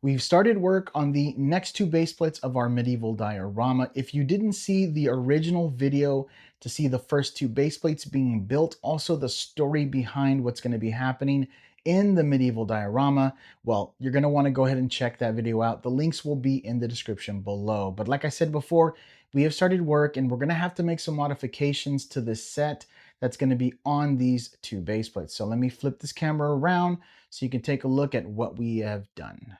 We've started work on the next two base plates of our medieval diorama. If you didn't see the original video to see the first two base plates being built, also the story behind what's going to be happening in the medieval diorama, well, you're going to want to go ahead and check that video out. The links will be in the description below. But like I said before, we have started work and we're going to have to make some modifications to the set that's going to be on these two base plates. So let me flip this camera around so you can take a look at what we have done.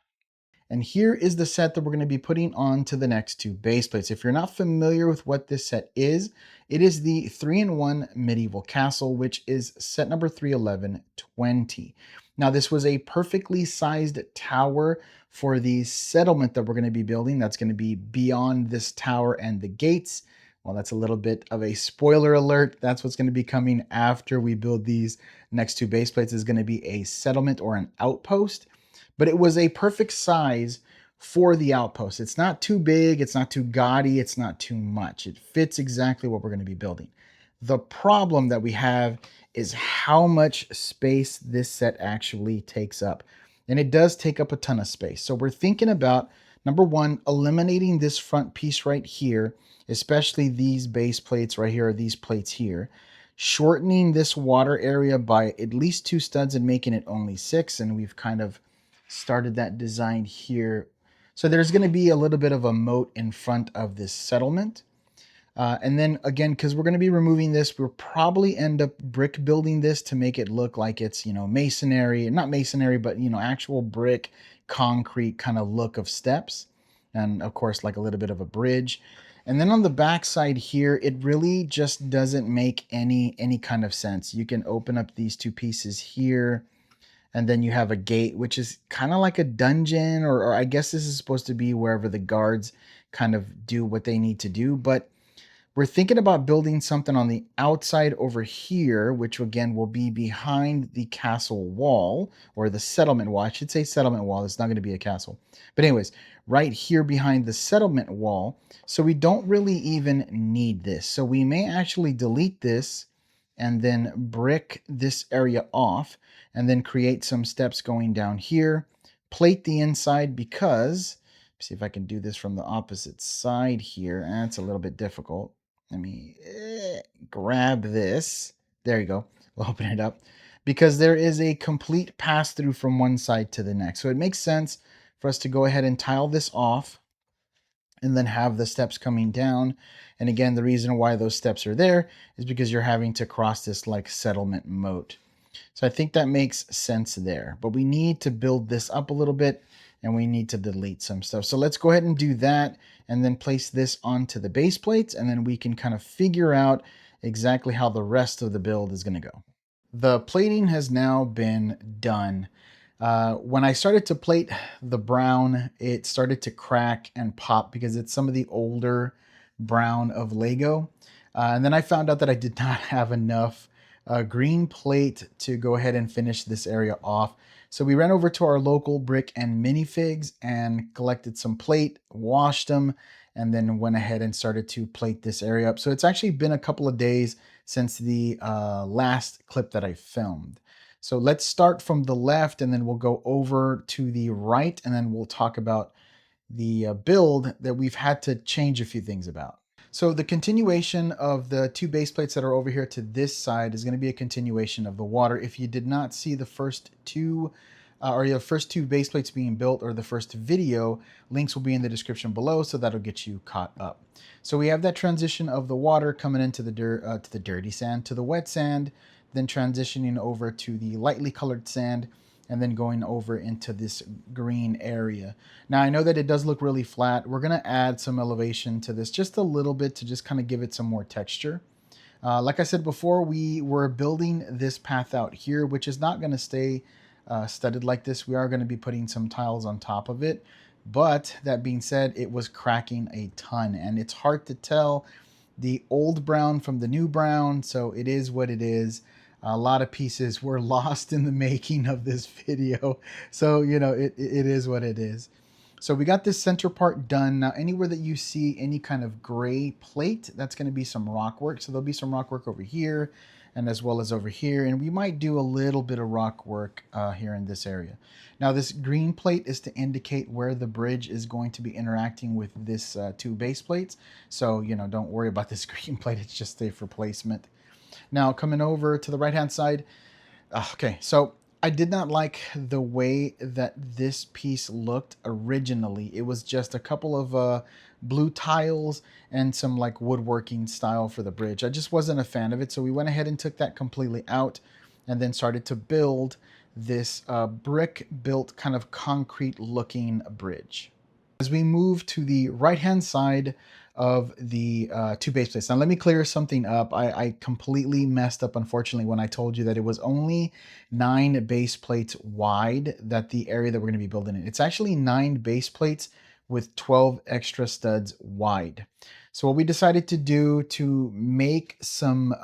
And here is the set that we're going to be putting on to the next two base plates. If you're not familiar with what this set is, it is the 3-in-1 Medieval Castle, which is set number 31120. Now, this was a perfectly sized tower for the settlement that we're going to be building. That's going to be beyond this tower and the gates. Well, that's a little bit of a spoiler alert. That's what's going to be coming after we build these next two base plates, is going to be a settlement or an outpost. But it was a perfect size for the outpost. It's not too big, it's not too gaudy, it's not too much. It fits exactly what we're going to be building. The problem that we have is how much space this set actually takes up. And it does take up a ton of space. So we're thinking about, number one, eliminating this front piece right here, especially these base plates right here, or these plates here, shortening this water area by at least 2 studs and making it only 6. And we've kind of started that design here. So there's going to be a little bit of a moat in front of this settlement. And then again, because we're going to be removing this, we'll probably end up brick building this to make it look like it's, masonry, not masonry, but, actual brick, concrete kind of look of steps. And of course, like a little bit of a bridge. And then on the back side here, it really just doesn't make any kind of sense. You can open up these two pieces here, and then you have a gate, which is kind of like a dungeon, or I guess this is supposed to be wherever the guards kind of do what they need to do. But we're thinking about building something on the outside over here, which again will be behind the castle wall, or the settlement wall. I should say settlement wall. It's not going to be a castle. But anyways, right here behind the settlement wall. So we don't really even need this. So we may actually delete this and then brick this area off, and then create some steps going down here. Plate the inside because, see if I can do this from the opposite side here. That's a little bit difficult. Let me grab this. There you go. We'll open it up because there is a complete pass through from one side to the next. So it makes sense for us to go ahead and tile this off and then have the steps coming down. And again, the reason why those steps are there is because you're having to cross this like settlement moat. So I think that makes sense there. But we need to build this up a little bit, and we need to delete some stuff. So let's go ahead and do that, and then place this onto the base plates, and then we can kind of figure out exactly how the rest of the build is going to go. The plating has now been done. When I started to plate the brown, it started to crack and pop because it's some of the older brown of Lego. And then I found out that I did not have enough green plate to go ahead and finish this area off. So we ran over to our local brick and minifigs and collected some plate, washed them, and then went ahead and started to plate this area up. So it's actually been a couple of days since the last clip that I filmed. So let's start from the left, and then we'll go over to the right, and then we'll talk about the build that we've had to change a few things about. So the continuation of the two base plates that are over here to this side is going to be a continuation of the water. If you did not see the first two or the first two base plates being built, or the first video, links will be in the description below, so that'll get you caught up. So we have that transition of the water coming into the to the dirty sand, to the wet sand, then transitioning over to the lightly colored sand, and then going over into this green area. Now, I know that it does look really flat. We're gonna add some elevation to this just a little bit to just kind of give it some more texture. Like I said before, we were building this path out here, which is not gonna stay studded like this. We are gonna be putting some tiles on top of it. But that being said, it was cracking a ton, and it's hard to tell the old brown from the new brown, so it is what it is. A lot of pieces were lost in the making of this video. So, it is what it is. So we got this center part done. Now, anywhere that you see any kind of gray plate, that's going to be some rock work. So there'll be some rock work over here, and as well as over here. And we might do a little bit of rock work here in this area. Now this green plate is to indicate where the bridge is going to be interacting with this two base plates. So, you know, don't worry about this green plate. It's just there for placement. Now coming over to the right hand side. Okay, so I did not like the way that this piece looked originally. It was just a couple of blue tiles and some like woodworking style for the bridge. I just wasn't a fan of it, so we went ahead and took that completely out and then started to build this brick built kind of concrete looking bridge. As we move to the right hand side of the two base plates. Now let me clear something up. I completely messed up, unfortunately, when I told you that it was only 9 base plates wide, that the area that we're going to be building in. It's actually 9 base plates with 12 extra studs wide. So what we decided to do to make some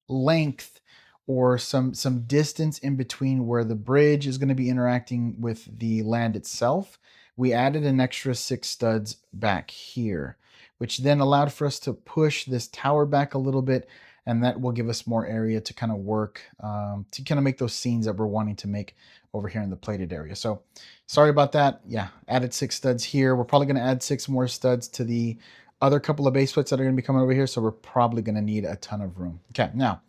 length or some distance in between where the bridge is going to be interacting with the land itself, we added an extra 6 studs back here, which then allowed for us to push this tower back a little bit, and that will give us more area to kind of work, to kind of make those scenes that we're wanting to make over here in the plated area. So sorry about that. Yeah, added 6 studs here. We're probably going to add 6 more studs to the other couple of base plates that are going to be coming over here, so we're probably going to need a ton of room. Okay, now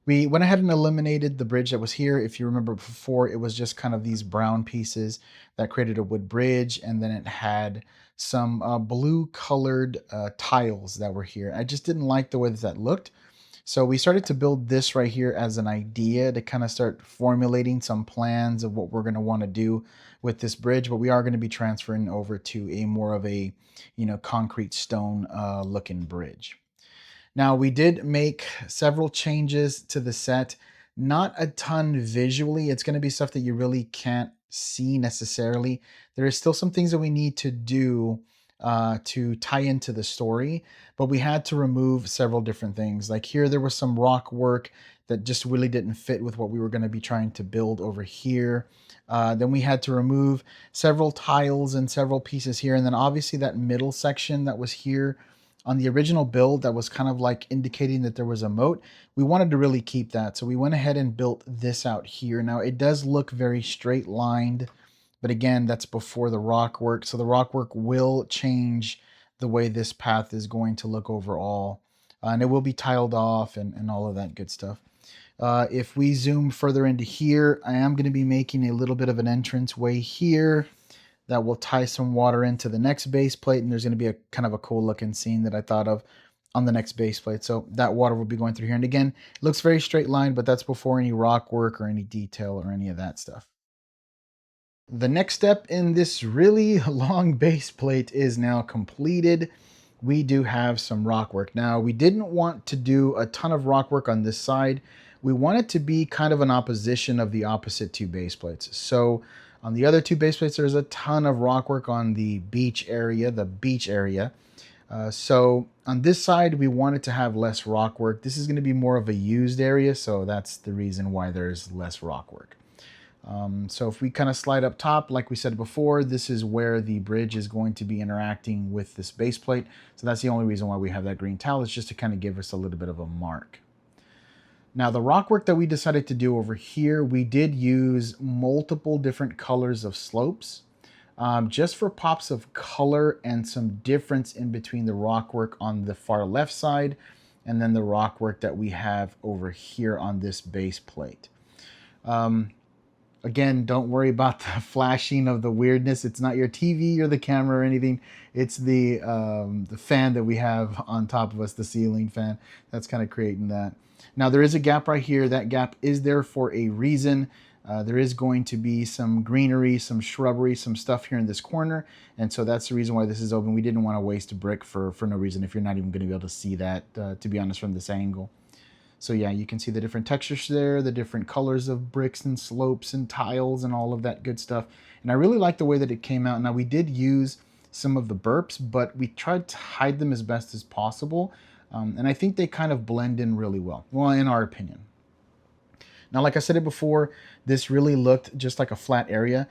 we went ahead and eliminated the bridge that was here. If you remember before, it was just kind of these brown pieces that created a wood bridge, and then it had some blue colored tiles that were here. I just didn't like the way that looked. So we started to build this right here as an idea to kind of start formulating some plans of what we're going to want to do with this bridge, but we are going to be transferring over to a more of a, you know, concrete stone looking bridge. Now we did make several changes to the set, not a ton visually. It's going to be stuff that you really can't see necessarily. There is still some things that we need to do to tie into the story, but we had to remove several different things. Like here, there was some rock work that just really didn't fit with what we were going to be trying to build over here. Then we had to remove several tiles and several pieces here. And then obviously that middle section that was here on the original build that was kind of like indicating that there was a moat, we wanted to really keep that. So we went ahead and built this out here. Now it does look very straight lined, but again, that's before the rock work. So the rock work will change the way this path is going to look overall. And it will be tiled off and all of that good stuff. If we zoom further into here, I am going to be making a little bit of an entrance way here that will tie some water into the next base plate, and there's going to be a kind of a cool looking scene that I thought of on the next base plate. So that water will be going through here. And again, it looks very straight line, but that's before any rock work or any detail or any of that stuff. The next step in this really long base plate is now completed. We do have some rock work. Now, we didn't want to do a ton of rock work on this side. We want it to be kind of an opposition of the opposite 2 base plates. So on the other 2 base plates, there's a ton of rock work on the beach area, so on this side, we wanted to have less rock work. This is going to be more of a used area, so that's the reason why there's less rock work. So if we kind of slide up top, like we said before, this is where the bridge is going to be interacting with this base plate. So that's the only reason why we have that green tile, is just to kind of give us a little bit of a mark. Now the rock work that we decided to do over here, we did use multiple different colors of slopes, just for pops of color and some difference in between the rock work on the far left side and then the rock work that we have over here on this base plate. Again, don't worry about the flashing of the weirdness. It's not your TV or the camera or anything. It's the fan that we have on top of us, the ceiling fan, that's kind of creating that. Now there is a gap right here. That gap is there for a reason. There is going to be some greenery, some shrubbery, some stuff here in this corner. And so that's the reason why this is open. We didn't want to waste a brick for no reason if you're not even going to be able to see that, to be honest, from this angle. So yeah, you can see the different textures there, the different colors of bricks and slopes and tiles and all of that good stuff. And I really like the way that it came out. Now we did use some of the burps, but we tried to hide them as best as possible. And I think they kind of blend in really well, in our opinion. Now, like I said it before, this really looked just like a flat area.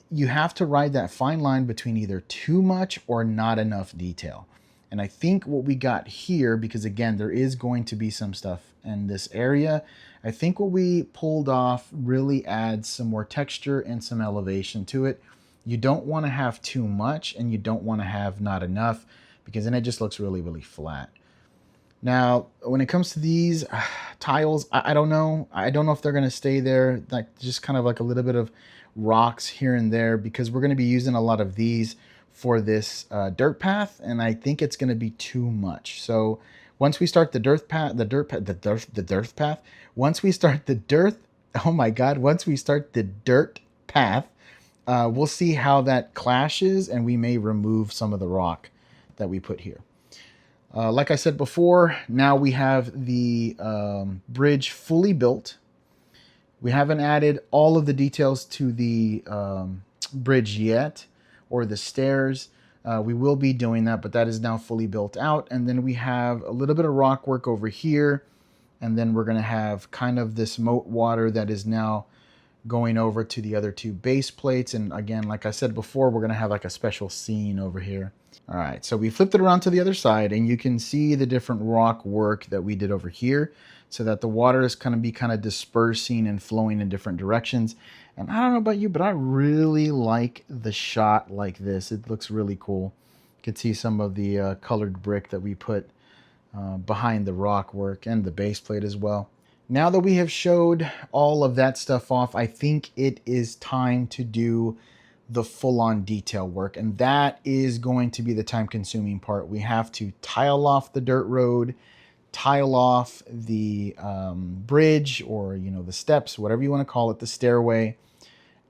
You have to ride that fine line between either too much or not enough detail. And I think what we got here, because again, there is going to be some stuff in this area, I think what we pulled off really adds some more texture and some elevation to it. You don't want to have too much and you don't want to have not enough, because then it just looks really, really flat. Now, when it comes to these tiles, I don't know. I don't know if they're going to stay there, like just kind of like a little bit of rocks here and there, because we're going to be using a lot of these for this dirt path, and I think it's going to be too much. So once we start the dirt path, once we start the dirt, oh my God, once we start the dirt path, we'll see how that clashes, and we may remove some of the rock that we put here. Like I said before, now we have the bridge fully built. We haven't added all of the details to the bridge yet, or the stairs. We will be doing that, but that is now fully built out. And then we have a little bit of rock work over here. And then we're going to have kind of this moat water that is now going over to the other two base plates. And again, like I said before, we're going to have like a special scene over here. All right, so we flipped it around to the other side, and you can see the different rock work that we did over here, so that the water is going to be kind of dispersing and flowing in different directions. And I don't know about you, but I really like the shot like this. It looks really cool. You can see some of the colored brick that we put behind the rock work and the base plate as well. Now that we have showed all of that stuff off, I think it is time to do the full-on detail work, and that is going to be the time-consuming part. We have to tile off the dirt road, tile off the bridge, or the steps, whatever you want to call it, the stairway,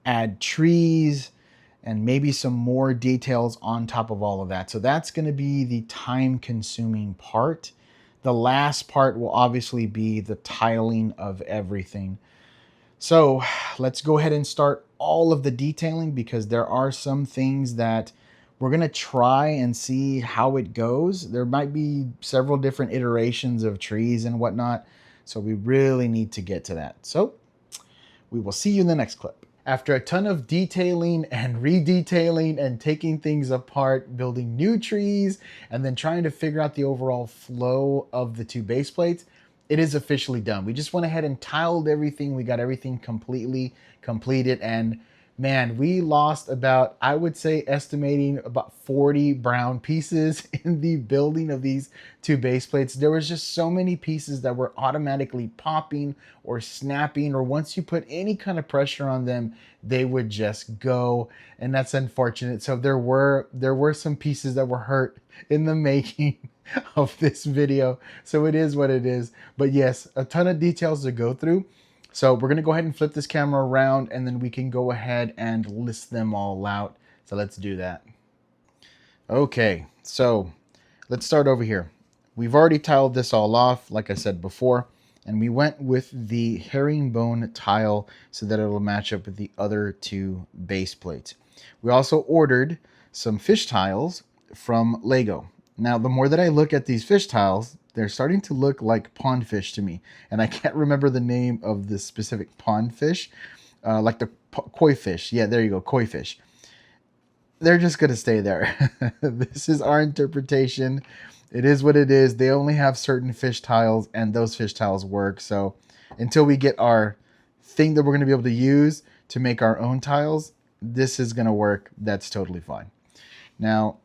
add trees, and maybe some more details on top of all of that. So that's going to be the time-consuming part. The last part will obviously be the tiling of everything. So let's go ahead and start all of the detailing, because there are some things that we're going to try and see how it goes. There might be several different iterations of trees and whatnot, so we really need to get to that. So we will see you in the next clip. After a ton of detailing and redetailing and taking things apart, building new trees, and then trying to figure out the overall flow of the two base plates, it is officially done. We just went ahead and tiled everything. We got everything completely completed, and man, we lost about, I would say, estimating about 40 brown pieces in the building of these two base plates. There was just so many pieces that were automatically popping or snapping, or once you put any kind of pressure on them, they would just go, and that's unfortunate. So there were some pieces that were hurt in the making of this video. So it is what it is. But yes, a ton of details to go through. So we're going to go ahead and flip this camera around, and then we can go ahead and list them all out. So let's do that. Okay, so let's start over here. We've already tiled this all off, like I said before, and we went with the herringbone tile so that it'll match up with the other two base plates. We also ordered some fish tiles from Lego. Now, the more that I look at these fish tiles, they're starting to look like pond fish to me. And I can't remember the name of this specific pond fish, like the koi fish. Yeah, there you go, koi fish. They're just going to stay there. This is our interpretation. It is what it is. They only have certain fish tiles, and those fish tiles work. So until we get our thing that we're going to be able to use to make our own tiles, this is going to work. That's totally fine. Now,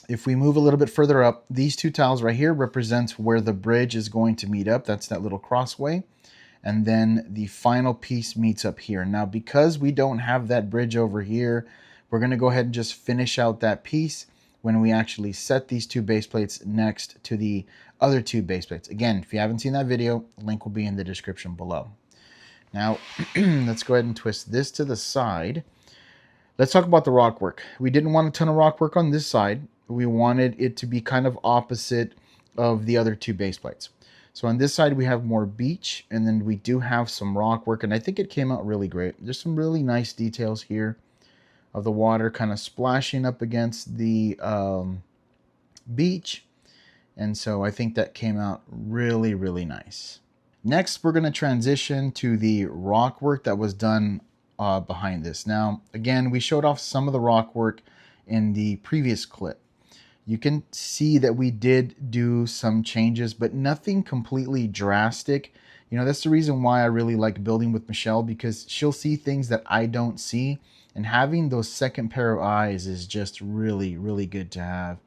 if we move a little bit further up, these two tiles right here represents where the bridge is going to meet up. That's that little crossway. And then the final piece meets up here. Now, because we don't have that bridge over here, we're going to go ahead and just finish out that piece when we actually set these two base plates next to the other two base plates. Again, if you haven't seen that video, link will be in the description below. Now, let's go ahead and twist this to the side. Let's talk about the rock work. We didn't want a ton of rock work on this side. We wanted it to be kind of opposite of the other two base plates. So on this side, we have more beach, and then we do have some rock work, and I think it came out really great. There's some really nice details here of the water kind of splashing up against the beach. And so I think that came out really, really nice. Next, we're going to transition to the rock work that was done behind this. Now, again, we showed off some of the rock work in the previous clip. you can see that we did do some changes, but nothing completely drastic. You know, that's the reason why I really like building with Michelle, because she'll see things that I don't see. And having those second pair of eyes is just really, really good to have.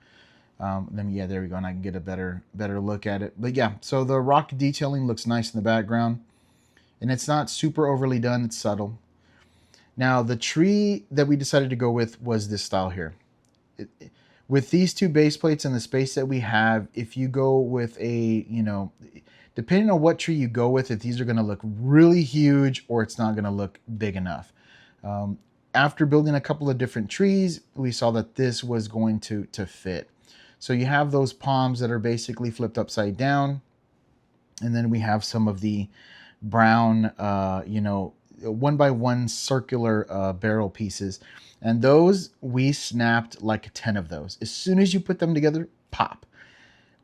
Yeah, there we go, and I can get a better look at it. But yeah, so the rock detailing looks nice in the background, and it's not super overly done. It's subtle. Now, the tree that we decided to go with was this style here. With these two base plates and the space that we have, if you go with a, depending on what tree you go with, if these are going to look really huge or it's not going to look big enough. Um, After building a couple of different trees, we saw that this was going to fit. So you have those palms that are basically flipped upside down. And then we have some of the brown, 1x1 circular barrel pieces. And those, we snapped like 10 of those. As soon as you put them together, pop,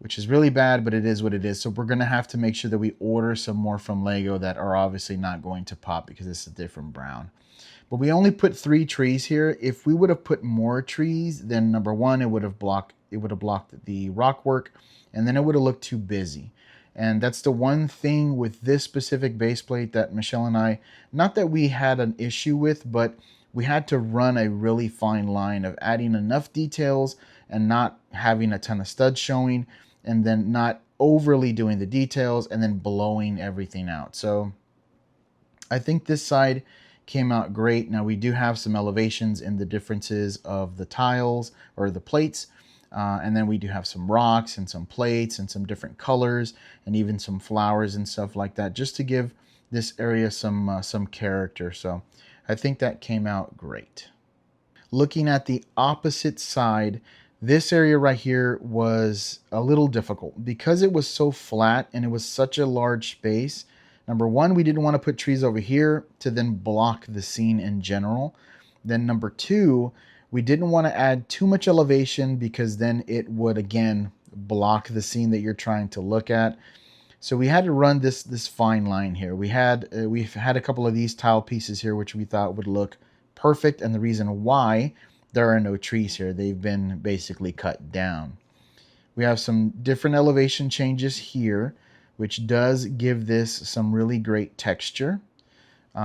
which is really bad, but it is what it is. So we're going to have to make sure that we order some more from Lego that are obviously not going to pop because it's a different brown. But we only put 3 trees here. If we would have put more trees, then number one, it would have blocked the rock work, and then it would have looked too busy. And that's the one thing with this specific base plate that Michelle and I, not that we had an issue with, but we had to run a really fine line of adding enough details and not having a ton of studs showing, and then not overly doing the details and then blowing everything out. So I think this side came out great. Now we do have some elevations in the differences of the tiles or the plates. And then we do have some rocks and some plates and some different colors and even some flowers and stuff like that, just to give this area some character. So I think that came out great. Looking at the opposite side, this area right here was a little difficult because it was so flat and it was such a large space. Number one, we didn't want to put trees over here to then block the scene in general. Then number two, we didn't want to add too much elevation because then it would again block the scene that you're trying to look at. So we had to run this fine line here. We've had a couple of these tile pieces here which we thought would look perfect, and the reason why there are no trees here, they've been basically cut down. We have some different elevation changes here, which does give this some really great texture,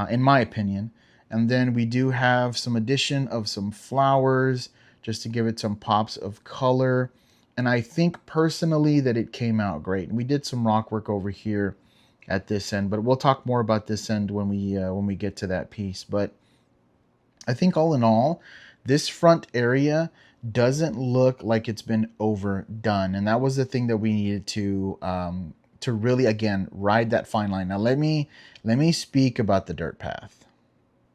in my opinion. And then we do have some addition of some flowers just to give it some pops of color. And I think personally that it came out great. And we did some rock work over here at this end, but we'll talk more about this end when we get to that piece. But I think all in all, this front area doesn't look like it's been overdone. And that was the thing that we needed to really, again, ride that fine line. Now let me speak about the dirt path.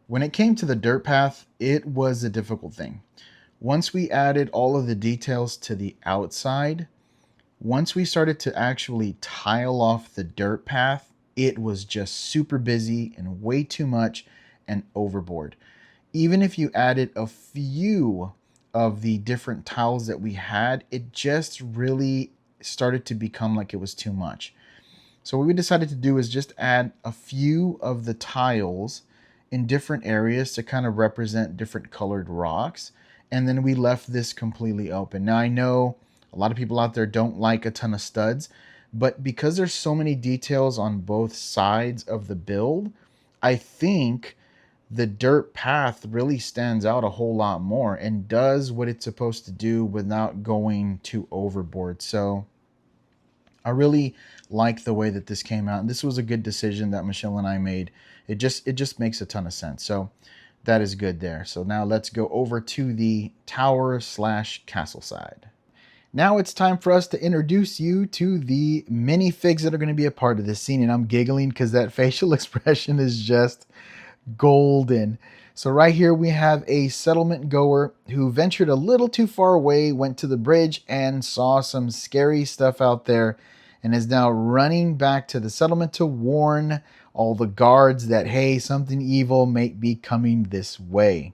When it came to the dirt path, it was a difficult thing. Once we added all of the details to the outside, once we started to actually tile off the dirt path, it was just super busy and way too much and overboard. Even if you added a few of the different tiles that we had, it just really started to become like it was too much. So what we decided to do is just add a few of the tiles in different areas to kind of represent different colored rocks. And then we left this completely open. Now I know a lot of people out there don't like a ton of studs, but because there's so many details on both sides of the build, I think the dirt path really stands out a whole lot more and does what it's supposed to do without going too overboard. So I really like the way that this came out, and this was a good decision that Michelle and I made. It just makes a ton of sense. So that is good there. So now let's go over to the tower / castle side. Now it's time for us to introduce you to the minifigs that are going to be a part of this scene, and I'm giggling because that facial expression is just golden. So right here we have a settlement goer who ventured a little too far away, went to the bridge and saw some scary stuff out there, and is now running back to the settlement to warn all the guards that, hey, something evil may be coming this way.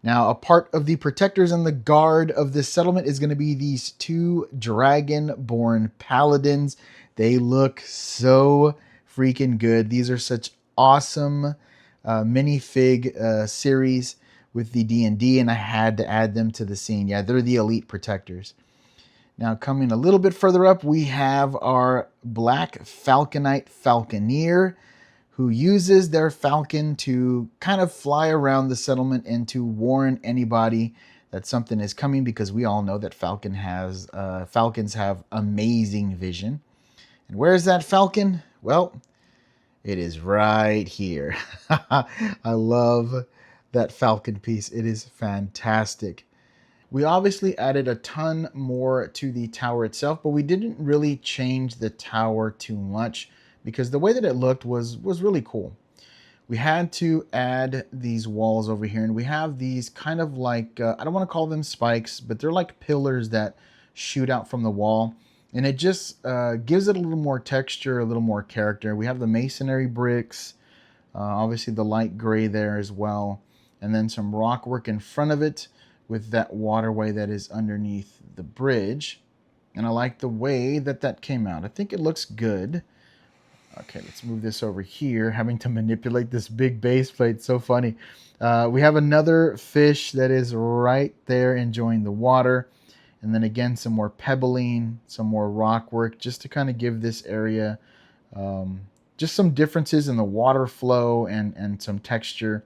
Now, a part of the protectors and the guard of this settlement is going to be these 2 dragon-born paladins. They look so freaking good. These are such awesome minifig series with the D&D, and I had to add them to the scene. Yeah, they're the elite protectors. Now coming a little bit further up, we have our Black Falconite Falconeer, who uses their falcon to kind of fly around the settlement and to warn anybody that something is coming, because we all know that falcons have amazing vision. And where is that falcon? Well, it is right here. I love that falcon piece. It is fantastic. We obviously added a ton more to the tower itself, but we didn't really change the tower too much because the way that it looked was really cool. We had to add these walls over here, and we have these kind of like, I don't want to call them spikes, but they're like pillars that shoot out from the wall. And it just gives it a little more texture, a little more character. We have the masonry bricks, obviously the light gray there as well, and then some rock work in front of it with that waterway that is underneath the bridge. And I like the way that that came out. I think it looks good. Okay, let's move this over here. Having to manipulate this big base plate, so funny. We have another fish that is right there enjoying the water. And then again, some more pebbling, some more rock work, just to kind of give this area just some differences in the water flow and some texture.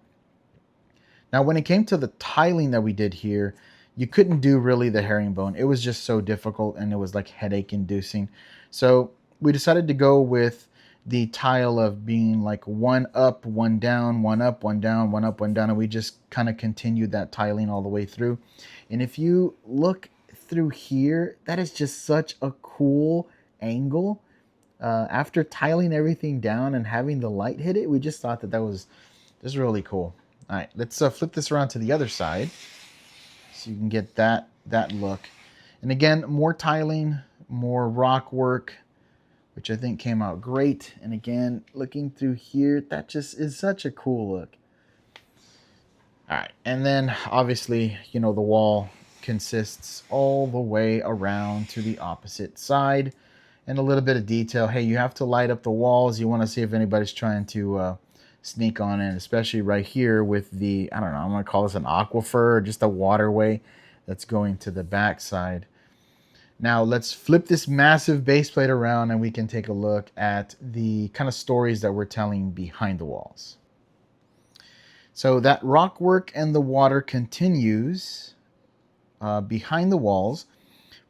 Now, when it came to the tiling that we did here, you couldn't do really the herringbone. It was just so difficult, and it was like headache inducing. So we decided to go with the tile of being like one up, one down, one up, one down, one up, one down. And we just kind of continued that tiling all the way through. And if you look through here, that is just such a cool angle. After tiling everything down and having the light hit it, we just thought that that was just really cool. All right, let's flip this around to the other side so you can get that look. And again, more tiling, more rock work, which I think came out great. And again, looking through here, that just is such a cool look. All right, and then obviously, you know, the wall consists all the way around to the opposite side. And a little bit of detail. Hey, you have to light up the walls. You want to see if anybody's trying to sneak on in, especially right here with the, I don't know, I'm going to call this an aquifer, or just a waterway that's going to the back side. Now let's flip this massive base plate around and we can take a look at the kind of stories that we're telling behind the walls. So that rock work and the water continues behind the walls.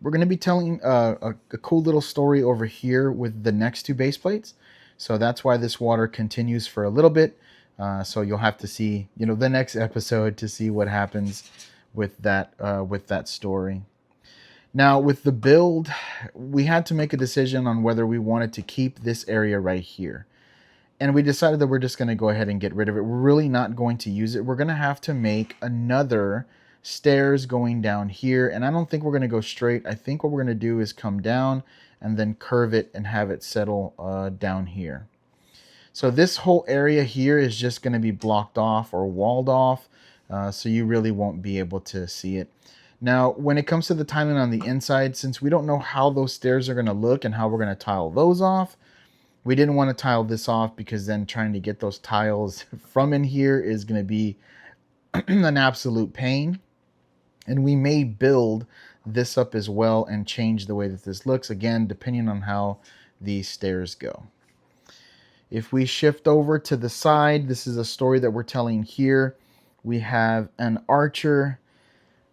We're going to be telling a cool little story over here with the next two base plates. So that's why this water continues for a little bit. So you'll have to see, you know, the next episode to see what happens with that story. Now with the build, we had to make a decision on whether we wanted to keep this area right here. And we decided that we're just going to go ahead and get rid of it. We're really not going to use it. We're going to have to make another stairs going down here, and I don't think we're going to go straight. I think what we're going to do is come down and then curve it and have it settle down here. So this whole area here is just going to be blocked off or walled off, so you really won't be able to see it. Now when it comes to the tiling on the inside, since we don't know how those stairs are going to look and how we're going to tile those off, we didn't want to tile this off, because then trying to get those tiles from in here is going to be an absolute pain. And we may build this up as well and change the way that this looks, again, depending on how these stairs go. If we shift over to the side, this is a story that we're telling here. We have an archer,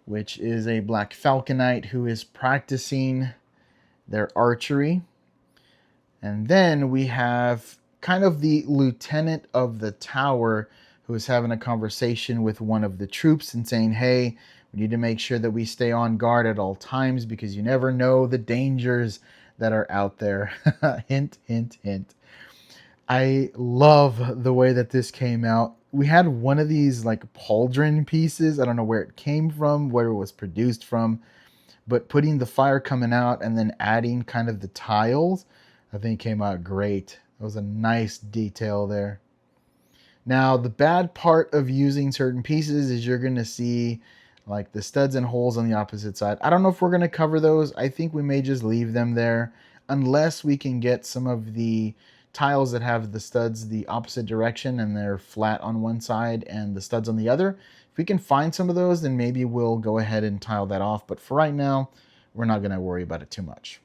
which is a Black Falconite who is practicing their archery. And then we have kind of the lieutenant of the tower who is having a conversation with one of the troops and saying, hey, we need to make sure that we stay on guard at all times because you never know the dangers that are out there. Hint, hint, hint. I love the way that this came out. We had one of these like pauldron pieces. I don't know where it came from, where it was produced from, but putting the fire coming out and then adding kind of the tiles, I think came out great. That was a nice detail there. Now, the bad part of using certain pieces is you're going to see like the studs and holes on the opposite side. I don't know if we're going to cover those. I think we may just leave them there unless we can get some of the tiles that have the studs the opposite direction and they're flat on one side and the studs on the other. If we can find some of those, then maybe we'll go ahead and tile that off. But for right now, we're not gonna worry about it too much.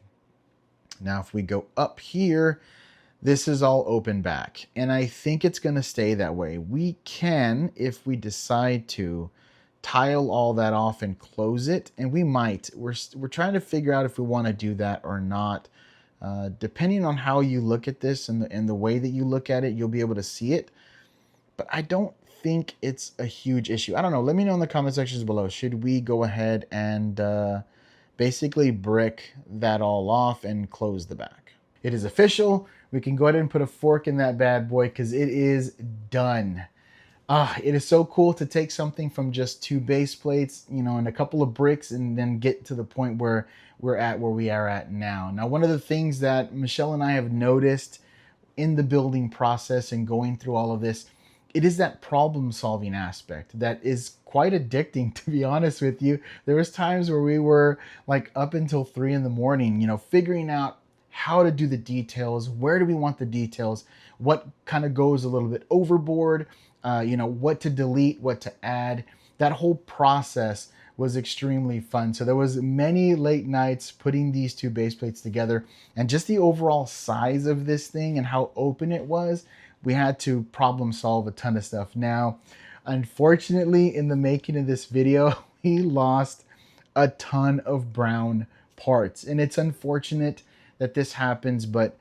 Now, if we go up here, this is all open back, and I think it's gonna stay that way. We can, if we decide to, tile all that off and close it, and we might. We're trying to figure out if we want to do that or not. Depending on how you look at this and the way that you look at it, you'll be able to see it. But I don't think it's a huge issue. I don't know. Let me know in the comment sections below. Should we go ahead and basically brick that all off and close the back? It is official. We can go ahead and put a fork in that bad boy because it is done. It is so cool to take something from just 2 base plates, you know, and a couple of bricks, and then get to the point where we're at where we are at now. Now, one of the things that Michelle and I have noticed in the building process and going through all of this, it is that problem solving aspect that is quite addicting, to be honest with you. There was times where we were like up until 3 in the morning, you know, figuring out how to do the details, where do we want the details, what kind of goes a little bit overboard, you know, what to delete, what to add. That whole process was extremely fun. So there was many late nights putting these 2 base plates together, and just the overall size of this thing and how open it was, we had to problem solve a ton of stuff. Now, unfortunately, in the making of this video, we lost a ton of brown parts, and it's unfortunate that this happens, but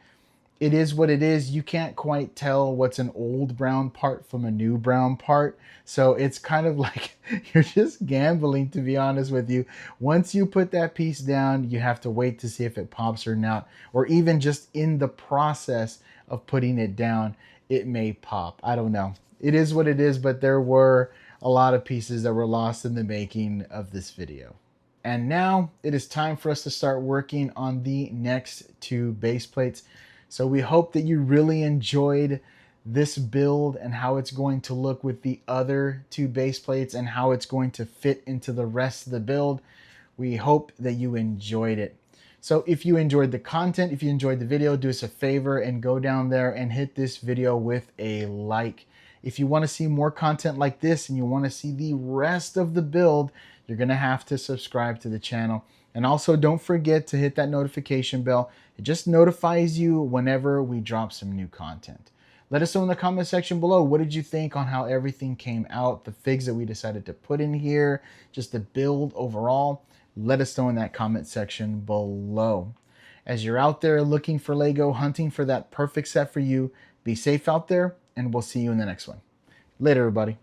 it is what it is. You can't quite tell what's an old brown part from a new brown part. So it's kind of like you're just gambling, to be honest with you. Once you put that piece down, you have to wait to see if it pops or not, or even just in the process of putting it down, it may pop. I don't know. It is what it is, but there were a lot of pieces that were lost in the making of this video. And now it is time for us to start working on the next 2 base plates. So we hope that you really enjoyed this build and how it's going to look with the other 2 base plates and how it's going to fit into the rest of the build. We hope that you enjoyed it. So if you enjoyed the content, if you enjoyed the video, do us a favor and go down there and hit this video with a like. If you want to see more content like this and you want to see the rest of the build, you're going to have to subscribe to the channel. And also don't forget to hit that notification bell. It just notifies you whenever we drop some new content. Let us know in the comment section below, what did you think on how everything came out, the figs that we decided to put in here, just the build overall. Let us know in that comment section below. As you're out there looking for Lego, hunting for that perfect set for you, be safe out there, and we'll see you in the next one. Later, everybody.